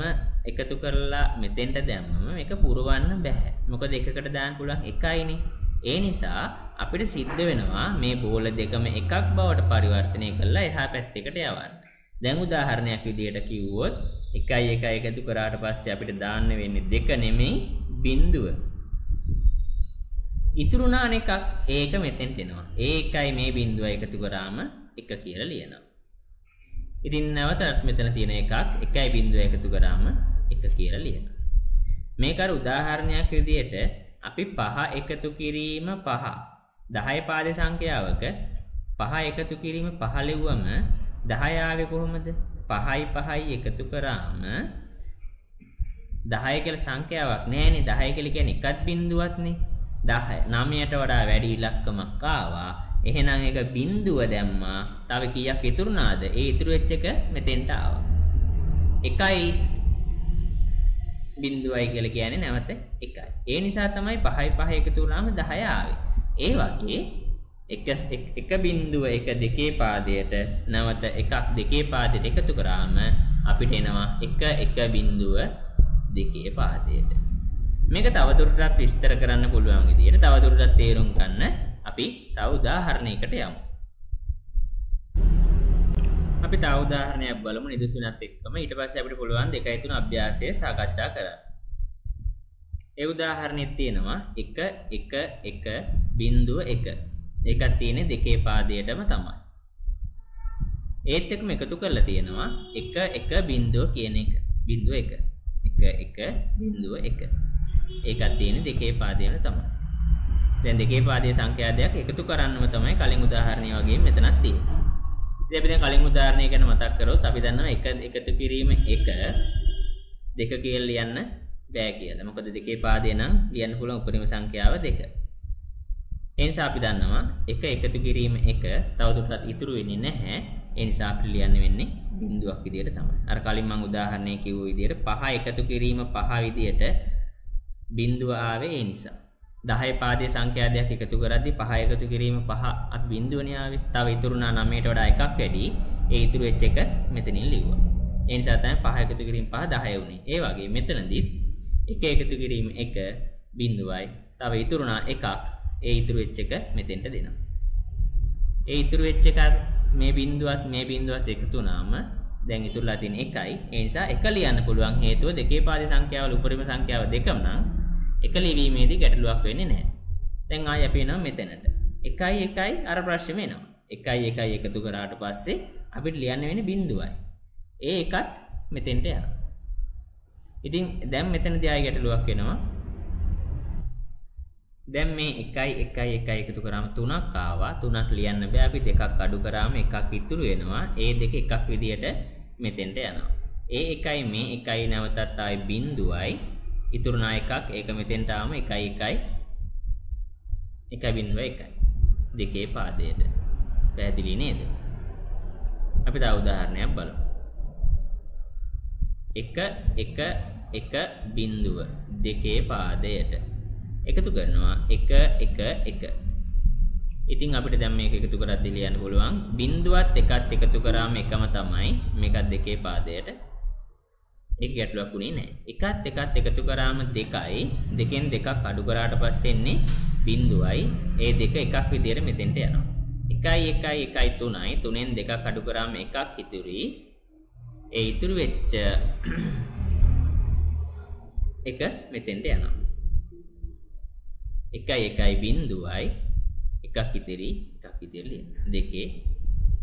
එකතු කරලා මෙතෙන්ට දැම්මම මේක පුරවන්න බෑ. මොකද එකකට දාන්න පුළුවන් එකයිනේ. ඒ නිසා අපිට සිද්ධ වෙනවා මේ බෝල දෙකම එකක් බවට පරිවර්තනය කරලා එහා පැත්තකට යවන්න. දැන් උදාහරණයක් විදිහට කිව්වොත් 1 1 එකතු කරාට පස්සේ අපිට දාන්න වෙන්නේ 2 නෙමෙයි බිඳුව. ඉතුරුනා අනෙකක් ඒක මෙතෙන්ට එනවා. ඒකයි මේ බිඳුව එකතු කරාම 1 කියලා ලියනවා. ඉතින් නැවතත් මෙතන තියෙන එකක් 1යි බිඳුව එකතු කරාම 1 කියලා ලියනවා. මේක අර උදාහරණයක් විදිහට අපි 5 එකතු කිරීම 5 10 පාදේ සංඛ්‍යාවක 5 එකතු කිරීම 5 ලිව්වම 10 ආවේ කොහොමද? 5යි 5යි එකතු කරාම 10 කියලා සංඛ්‍යාවක් නැහැනේ. 10 කියලා කියන්නේ එකත් බිඳුවක්නේ. 10 9ට වඩා වැඩි ඉලක්කමක් ආවා. එහෙනම් ඒක බිඳුව දැම්මා. තව කීයක් ඉතුරුනාද? ඒ ඉතුරු වෙච්ච එක මෙතෙන්ට ආවා. 1යි බිඳුවයි කියලා කියන්නේ නැවත 1යි. ඒ නිසා තමයි 5යි 5 එකතු වුණාම 10 ආවේ. ඒ වගේ එක බිඳුව එක දෙකේ පාදයට නැවත එකක් දෙකේ පාදයට එකතු කරාම අපිට එනවා 1 බිඳුව දෙකේ පාදයට. මේක තවදුරටත් විස්තර කරන්න පුළුවන් විදිහට තවදුරටත් තේරුම් ගන්න අපි තව උදාහරණයකට යමු. අපි තව උදාහරණයක් බලමු නිදසුනත් එක්කම. ඊට පස්සේ අපිට පුළුවන් 2 3 අභ්‍යාසය සාකච්ඡා කරන්න. ඒ උදාහරණෙත් තියෙනවා 1 1 1 බිඳුව 1. ඒකක් තියෙන්නේ දෙකේ පාදයටම තමයි. ඒත් එක්කම එකතු කරලා තියෙනවා 1 1 බිඳුව කියන එක. බිඳුව 1. 1 1 බිඳුව 1. ඒකක් තියෙන්නේ දෙකේ පාදයම තමයි. දැන් දෙකේ පාදයේ සංඛ්‍යා දෙකක් එකතු කරන්නම තමයි කලින් උදාහරණය වගේ මෙතනක් තියෙන්නේ. ඉතින් අපි දැන් කලින් උදාහරණය ගැන මතක් කරොත් අපි දන්නවා 1 එකතු කිරීම 1 2 කියලා ලියන්න බෑ කියලා. මොකද දෙකේ පාදේ නම් ලියන්න පුළුවන් උපරිම සංඛ්‍යාව 2. ඒ නිසා අපි දන්නවා 1 එකතු කිරීම 1 තවදුරටත් ඉතුරු වෙන්නේ නැහැ. ඒ නිසා අපිට ලියන්න වෙන්නේ බිඳුවක් විදියට තමයි. අර කලින් මම උදාහරණේ කිව්ව විදියට 5 එකතු කිරීම 5 විදියට බිඳුව ආවේ ඒ නිසා. 10 පාදයේ සංඛ්‍යා දෙකක් එකතු කරද්දී 5 එකතු කිරීම 5 අපි බිඳුවනේ ආවේ. තව ඉතුරුනා 9ට වඩා එකක් වැඩි. ඒ ඉතුරු වෙච්ච එක මෙතනින් ලිව්වා. ඒ නිසා තමයි 5 එකතු කිරීම 5 10 වුනේ. ඒ වගේ මෙතනදිත් 1 එකතු කිරීම 1 බිඳුවයි. තව ඉතුරුනා එකක්. ඒ ඉතුරු වෙච්ච එක මෙතෙන්ට දෙනවා. ඒ ඉතුරු වෙච්ච එක මේ බිඳුවත් එකතු වුණාම දැන් ඉතුරුලා තියෙන 1යි. ඒ නිසා 1 ලියන්න පුළුවන් හේතුව දෙකේ පාදේ සංඛ්‍යාවල උපරිම සංඛ්‍යාව 2ම නම් 1 ලිවීමේදී ගැටලුවක් වෙන්නේ නැහැ. දැන් ආයෙ අපි එනවා මෙතනට. 1යි 1යි අර ප්‍රශ්නේම එනවා. 1යි 1යි එකතු කරාට පස්සේ අපිට ලියන්න වෙන්නේ බිඳුවයි. ඒ එකත් මෙතෙන්ට යනවා. ඉතින් දැන් මෙතනදී ආයෙ ගැටලුවක් වෙනවා. දැන් මේ 1යි 1යි 1යි එකතු කරාම 3ක් ආවා. 3ක් ලියන්න බෑ. අපි 2ක් අඩු කරාම එකක් ඉතුරු වෙනවා. ඒ දෙක එකක් විදියට මෙතෙන්ට යනවා. ඒ 1යි මේ 1යි නැවතත් ආයි බිඳුවයි. ඉතුරුනා එකක් ඒක මෙතෙන්ට ආවම 1යි 1යි 1 බිඳුව 1යි. දෙකේ පාදයට. පැහැදිලි නේද? අපි තව උදාහරණයක් බලමු. 1 1 1 බිඳුව දෙකේ පාදයට එකතු කරනවා 1 1 1. ඉතින් අපිට දැන් මේක එකතු කරද්දී ලියන්න පුළුවන් බිඳුවත් එකත් එකතු කරාම එකම තමයි. මේකත් දෙකේ පාදයට. ඒක ගැටලුවක් උනේ නැහැ. එකත් එකතු කරාම 2යි. දෙකෙන් දෙකක් අඩු කරාට පස්සේ එන්නේ බිඳුවයි. ඒ දෙක එකක් විදියට මෙතෙන්ට යනවා. 1යි 1යි 1යි 3යි. 3ෙන් දෙකක් අඩු කරාම එකක් ඉතුරුයි. ඒ ඉතුරු වෙච්ච එක මෙතෙන්ට යනවා. 1යි 1යි බිඳුවයි එකක් ඉතිරි ලියන්න. දෙකේ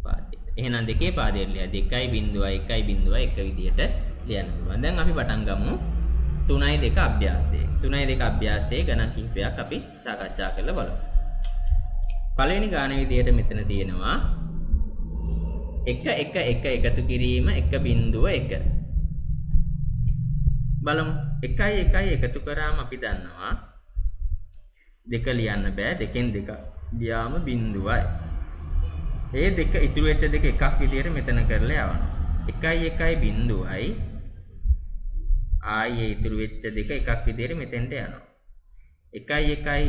පාදයට. එහෙනම් දෙකේ පාදයට ලිය 2යි බිඳුවයි 1යි බිඳුවයි එක විදියට ලියන්න පුළුවන්. දැන් අපි පටන් ගමු 3යි 2 අභ්‍යාසය. 3යි 2 අභ්‍යාසයේ ගණන් කිහිපයක් අපි සාකච්ඡා කරලා බලමු. පළවෙනි ගාන විදියට මෙතන තියෙනවා 1 1 1 එකතු කිරීම 1 බිඳුව 1. බලමු 1යි 1යි එකතු කරාම අපි දන්නවා 2 ලියන්න බෑ. දෙකෙන් දෙක ගියාම බිඳුවයි. ඒ දෙක ඉතුරු වෙච්ච දෙක එකක් විදියට මෙතන කරලා යවනවා. 1යි 1යි බිඳුවයි ආයේ ඉතුරු වෙච්ච දෙක එකක් විදියට මෙතෙන්ට යනවා. 1යි 1යි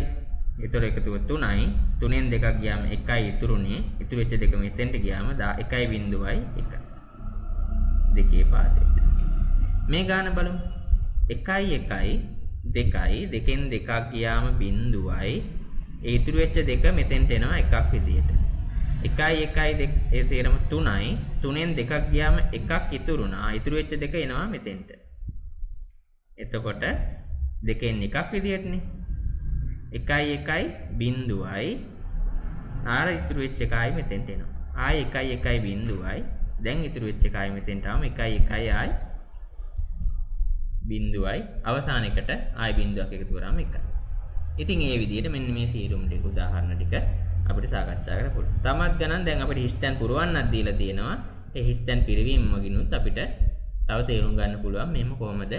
ඊතර එකතුව 3යි. 3ෙන් දෙකක් ගියාම 1යි ඉතුරුනේ. ඉතුරු වෙච්ච දෙක මෙතෙන්ට ගියාම 1යි බිඳුවයි 1. දෙකේ පාදයට. මේ ගාන බලමු. 1යි 1යි 2යි. දෙකෙන් දෙකක් ගියාම බිඳුවයි. ඒ ඉතුරු වෙච්ච දෙක මෙතෙන්ට එනවා එකක් විදියට. 1යි 1යි ඒ සේරම 3යි. 3ෙන් දෙකක් ගියාම එකක් ඉතුරුනා. ඉතුරු වෙච්ච දෙක එනවා මෙතෙන්ට. එතකොට දෙකෙන් එකක් විදියටනේ. 1.1.0යි ආර ඉතුරු වෙච්ච එකයි මෙතෙන්ට එනවා. ආයි 1.1.0යි. දැන් ඉතුරු වෙච්ච එකයි මෙතෙන්ට ආවම 1.1යි බිඳුවයි අවසාන එකට ආයි බිඳුවක් එකතු කරාම 1යි. ඉතින් මේ විදිහට මෙන්න මේ සීරුම් ටික උදාහරණ ටික අපිට සාකච්ඡා කරන්න පුළුවන්. තමත් ගණන් දැන් අපිට හිස්තැන් පුරවන්නක් දීලා තියෙනවා. ඒ හිස්තැන් පිරවීම මගිනුත් අපිට තව තේරුම් ගන්න පුළුවන් මෙහෙම කොහොමද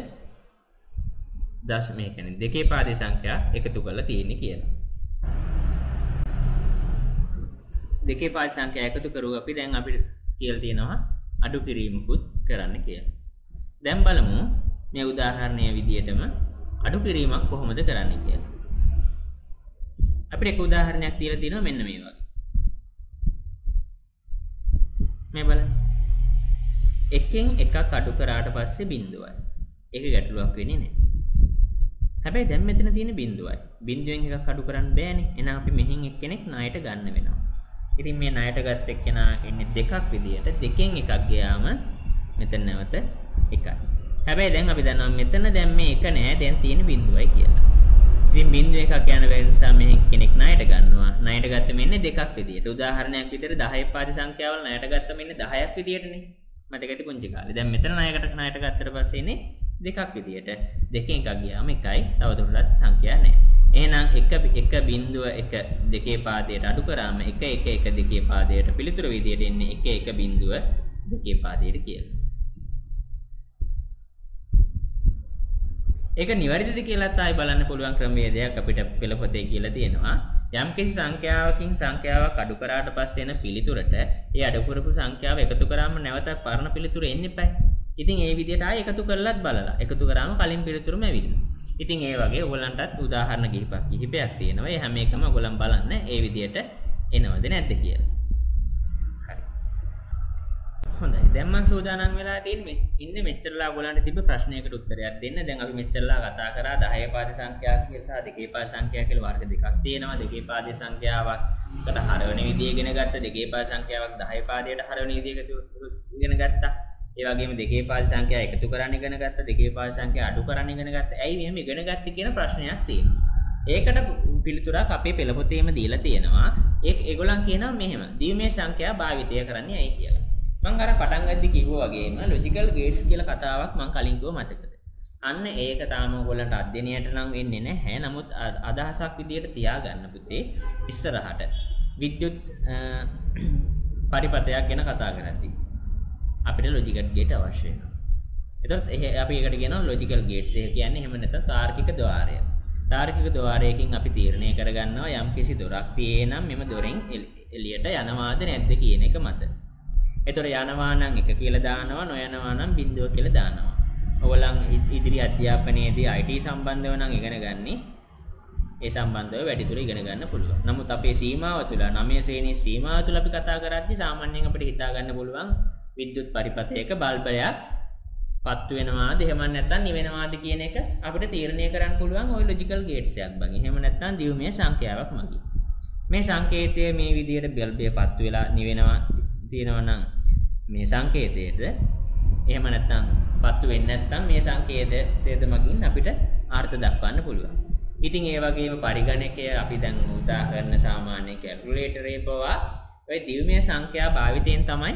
දශමය කියන්නේ දෙකේ පාදේ සංඛ්‍යා එකතු කරලා තියෙන්නේ කියලා. දෙකේ පාදේ සංඛ්‍යා එකතු කරුවා අපි දැන් අපිට කියලා තියෙනවා අඩු කිරීමකුත් කරන්න කියලා. දැන් බලමු මේ උදාහරණයේ විදිහටම අඩු කිරීමක් කොහොමද කරන්නේ කියලා. අපිට එක උදාහරණයක් දීලා තියෙනවා මෙන්න මේ වගේ. මේ බලන්න. එකෙන් එකක් අඩු කරාට පස්සේ බිඳුවයි. ඒක ගැටලුවක් වෙන්නේ නැහැ. හැබැයි දැන් මෙතන තියෙන බිඳුවයි. බිඳුවෙන් එකක් අඩු කරන්න බෑනේ. එහෙනම් අපි මෙහින් එක්කෙනෙක් ණයට ගන්න වෙනවා. ඉතින් මේ ණයට ගත්ත එක්කෙනා ඉන්නේ දෙකක් විදියට. දෙකෙන් එකක් ගියාම මෙතන නැවත එකයි. හැබැයි දැන් අපි දන්නවා මෙතන දැන් මේ එක නෑ දැන් තියෙන බිඳුවයි කියලා. ඉතින් බිඳුව එකක් යන වෙන නිසා මෙහෙන් කෙනෙක් ණයට ගන්නවා. ණයට ගත්ත මෙන්නේ දෙකක් විදියට. උදාහරණයක් විදියට 10 පාදි සංඛ්‍යාවල ණයට ගත්ත මෙන්නේ 10ක් විදියටනේ. මතක ඇති පුංචි කාලේ. දැන් මෙතන ණයට ගත්තට පස්සේ ඉන්නේ දෙකක් විදියට. දෙකෙන් එකක් ගියාම එකයි. තවදුරටත් සංඛ්‍යා නෑ. එහෙනම් 1 බිඳුව 1 දෙකේ පාදයට අඩු කරාම 1 1 1 දෙකේ පාදයට පිළිතුරු විදියට එන්නේ 1 1 බිඳුව දෙකේ පාදයට කියලා. ඒක නිවැරදිද කියලාත් ආයි බලන්න පුළුවන් ක්‍රමවේදයක් අපිට පෙළපොතේ කියලා තියෙනවා. යම්කිසි සංඛ්‍යාවකින් සංඛ්‍යාවක් අඩු කරාට පස්සේ එන පිළිතුරට ඒ අඩු කරපු සංඛ්‍යාව එකතු කරාම නැවත පරණ පිළිතුර එන්න එපා. ඉතින් ඒ විදිහට ආයි එකතු කරලත් බලලා. එකතු කරාම කලින් පිළිතුරම ඇවිල්ලා. ඉතින් ඒ වගේ ඔයගලන්ටත් උදාහරණ කිහිපයක් තියෙනවා. ඒ හැම එකම ඔයගලන් බලන්න ඒ විදිහට එනවද නැද්ද කියලා. හරි. හොඳයි. දැන් මම සූදානම් වෙලා ඉන්නේ මෙච්චරලා ඔයගලන්ට තිබ්බ ප්‍රශ්නයකට උත්තරයක් දෙන්න. දැන් අපි මෙච්චරලා කතා කරා 10 පාද සංඛ්‍යා කියලා සහ දෙකේ පාද සංඛ්‍යා කියලා වර්ග දෙකක් තියෙනවා. දෙකේ පාදේ සංඛ්‍යාවකට හරවන විදිය ඉගෙන ගත්ත. දෙකේ පාද සංඛ්‍යාවක් 10 පාදයට හරවන විදිය ඉගෙන ගත්තා. ඒ වගේම දෙකේ පාද සංඛ්‍යා එකතු කරන්න ඉගෙන ගත්තා. දෙකේ පාද සංඛ්‍යා අඩු කරන්න ඉගෙන ගත්තා. ඇයි මෙහෙම ඉගෙන ගත්තේ කියන ප්‍රශ්නයක් තියෙනවා. ඒකට පිළිතුරක් අපේ පෙළපොතේම දීලා තියෙනවා. ඒගොල්ලන් කියනවා මෙහෙම. දීමේ සංඛ්‍යා භාවිතය කරන්නේ ඇයි කියලා. මම අර පටන් ගද්දි කිව්වා වගේම ලොජිකල් ගේට්ස් කියලා කතාවක් මම කලින් කිව්ව මතකද? අන්න ඒක තාම ඔයගොල්ලන්ට අධ්‍යයනයට නම් වෙන්නේ නැහැ. නමුත් අදහසක් විදියට තියාගන්න පුතේ ඉස්සරහට විද්‍යුත් පරිපතයක් ගැන කතා කරද්දී අපිට ලොජිකල් ගේට් අවශ්‍ය වෙනවා. එතකොට අපි ඒකට කියනවා ලොජිකල් ගේට්ස්. ඒ කියන්නේ එහෙම නැත්නම් තාර්කික ద్వාරය. තාර්කික ద్వාරයකින් අපි තීරණය කරගන්නවා යම් කිසි දොරක් තියෙනම් මෙම දොරෙන් එළියට යනවාද නැද්ද කියන එක මත. එතකොට යනවා නම් 1 කියලා දානවා, නොයනවා නම් 0 කියලා දානවා. ඔයගොල්ලන් ඉදිරි අධ්‍යාපනයේදී IT සම්බන්ධව නම් ඉගෙන ගන්නේ ඒ සම්බන්ධව වැඩිදුර ඉගෙන ගන්න පුළුවන්. නමුත් අපේ සීමාව තුළ 9 ශ්‍රේණියේ සීමාව තුළ අපි කතා කරද්දී සාමාන්‍යයෙන් අපිට හිතා ගන්න පුළුවන් විද්‍යුත් පරිපථයක බල්බයක් පත්තු වෙනවාද එහෙම නැත්නම් නිවෙනවාද කියන එක අපිට තීරණය කරන්න පුළුවන් ওই ලොජිකල් ගේට්ස් එකක් බං. එහෙම නැත්නම් දියුමේ සංඛ්‍යාවක් මගින්. මේ සංකේතය මේ විදිහට බල්බය පත්තු වෙලා නිවෙනවා තියෙනවා නම් මේ සංකේතයේද එහෙම නැත්නම් පත්තු වෙන්නේ නැත්නම් මේ සංකේතයේද මගින් අපිට අර්ථ දක්වන්න පුළුවන්. ඉතින් ඒ වගේම පරිගණකය අපි දැන් උදාහරණ සාමාන්‍ය කැල්කියුලේටරේ පවා ඔය දියුමේ සංඛ්‍යා භාවිතයෙන් තමයි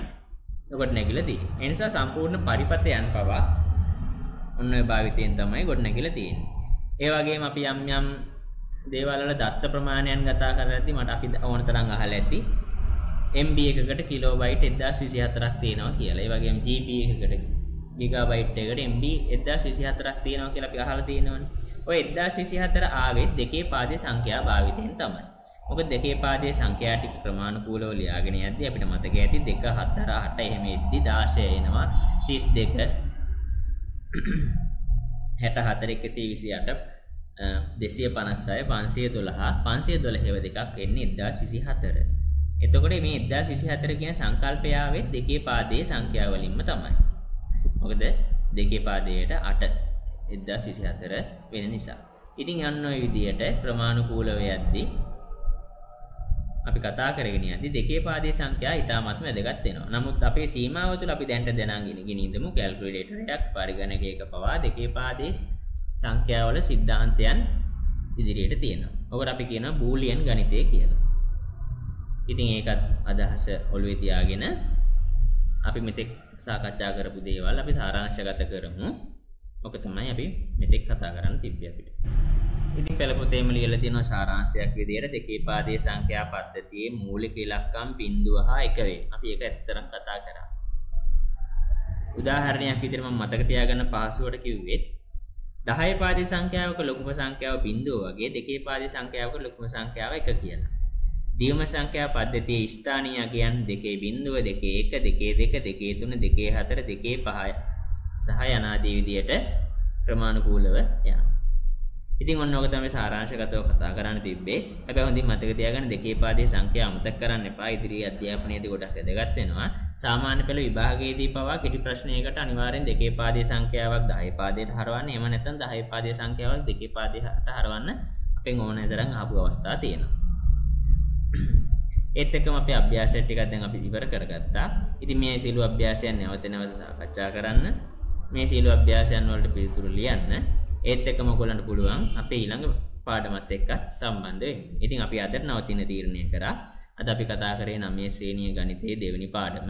ගොඩ නැගිලා තියෙන්නේ. ඒ නිසා සම්පූර්ණ පරිපතයන් පවා ඔන්න ඔය භාවිතයෙන් තමයි ගොඩ නැගිලා තියෙන්නේ. ඒ වගේම අපි යම් දේවල් වල දත්ත ප්‍රමාණයන් කතා කරද්දී මට අපි ඕන තරම් අහලා ඇති MB එකකට කිලෝබයිට් 1024ක් තියෙනවා කියලා. ඒ වගේම GB එකකට ගිගාබයිට් එකකට MB 1024ක් තියෙනවා කියලා අපි අහලා තියෙනවනේ. ඔය 1024 ආවේ දෙකේ පාදේ සංඛ්‍යා භාවිතයෙන් තමයි. මොකද දෙකේ පාදේ සංඛ්‍යා ටික ක්‍රමානුකූලව ලියාගෙන යද්දී අපිට මතක ඇති 2 4 8 එහෙම එද්දි 16 එනවා 32 64 128 256 512 512 ඒව දෙකක් එන්නේ 1024. එතකොට මේ 1024 කියන සංකල්පය ආවේ දෙකේ පාදේ සංඛ්‍යා වලින්ම තමයි. මොකද දෙකේ පාදයට 8 1024 වෙන නිසා. ඉතින් යන්න ওই විදියට ක්‍රමානුකූලව යද්දී අපි කතා කරගෙන යද්දී දෙකේ පාදේ සංඛ්‍යා ඉතාමත්ම වැදගත් වෙනවා. නමුත් අපේ සීමාව තුළ අපි දැනට දැනගෙන ඉඳමු කැල්කියුලේටරයක් පරිගණකයක පවා දෙකේ පාදේ සංඛ්‍යාවල સિદ્ધාන්තයන් ඉදිරියට තියෙනවා. ඔකට අපි කියනවා බූලියන් ගණිතය කියලා. ඉතින් ඒකත් අදහස ඔළුවේ තියාගෙන අපි මෙතෙක් සාකච්ඡා කරපු දේවල් අපි සාරාංශගත කරමු. ඔක තමයි අපි මෙතෙක් කතා කරන්න තිබ්බේ අපිට. ඉතින් පෙළ පොතේම ලියලා තියෙනවා සාරාංශයක් විදියට දෙකේ පාදයේ සංඛ්‍යා පද්ධතියේ මූලික ඉලක්කම් බිඳුව හා 1 වේ. අපි ඒක ඇත්තටම කතා කරා. උදාහරණයක් විදියට මම මතක තියාගන්න පහසුවට කිව්වෙත් 10 පාදයේ සංඛ්‍යාවක ලොකුම සංඛ්‍යාව බිඳුව වගේ දෙකේ පාදයේ සංඛ්‍යාවක ලොකුම සංඛ්‍යාව 1 කියලා. දියුම සංඛ්‍යා පද්ධතියේ ස්ථානීය අගයන් 2.0 2.1 2.2 2.3 2.4 2.5 සහ යනාදී විදියට ක්‍රමානුකූලව යනවා. ඉතින් ඔන්න ඔක තමයි සාරාංශගතව කතා කරන්න තිබ්බේ. හැබැයි හොඳින් මතක තියාගන්න දෙකේ පාදයේ සංඛ්‍යා අමතක කරන්න එපා. ඉදිරි අධ්‍යාපනයේදී ගොඩක් වැදගත් වෙනවා. සාමාන්‍ය පෙළ විභාගයේදී පවා කෙටි ප්‍රශ්නයකට අනිවාර්යෙන් දෙකේ පාදයේ සංඛ්‍යාවක් 10 පාදයට හරවන්න. එහෙම නැත්නම් 10 පාදයේ සංඛ්‍යාවක් දෙකේ පාදයට හරවන්න අපෙන් ඕනෑ තරම් අහපු අවස්ථා තියෙනවා. ඒත් එක්කම අපි අභ්‍යාසය ටිකක් දැන් අපි ඉවර කරගත්තා. ඉතින් මේ සීල අභ්‍යාසයන් නැවත සාකච්ඡා කරන්න. මේ සීල අභ්‍යාසයන් වලට පිළිතුරු ලියන්න. ඒත් එක්කම ඔයගොල්ලන්ට පුළුවන් අපේ ඊළඟ පාඩමත් එක්ක සම්බන්ධ වෙන්න. ඉතින් අපි අදට නවතින තීරණය කරා. අද අපි කතා කරේ 9 ශ්‍රේණිය ගණිතයේ දෙවෙනි පාඩම.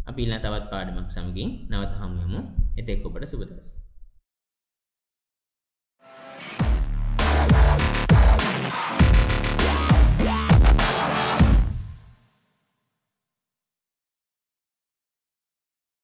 අපි ඊළඟ තවත් පාඩමක් සමගින් නැවත හමු වෙමු. එතෙක් ඔබට සුබ දවසක්.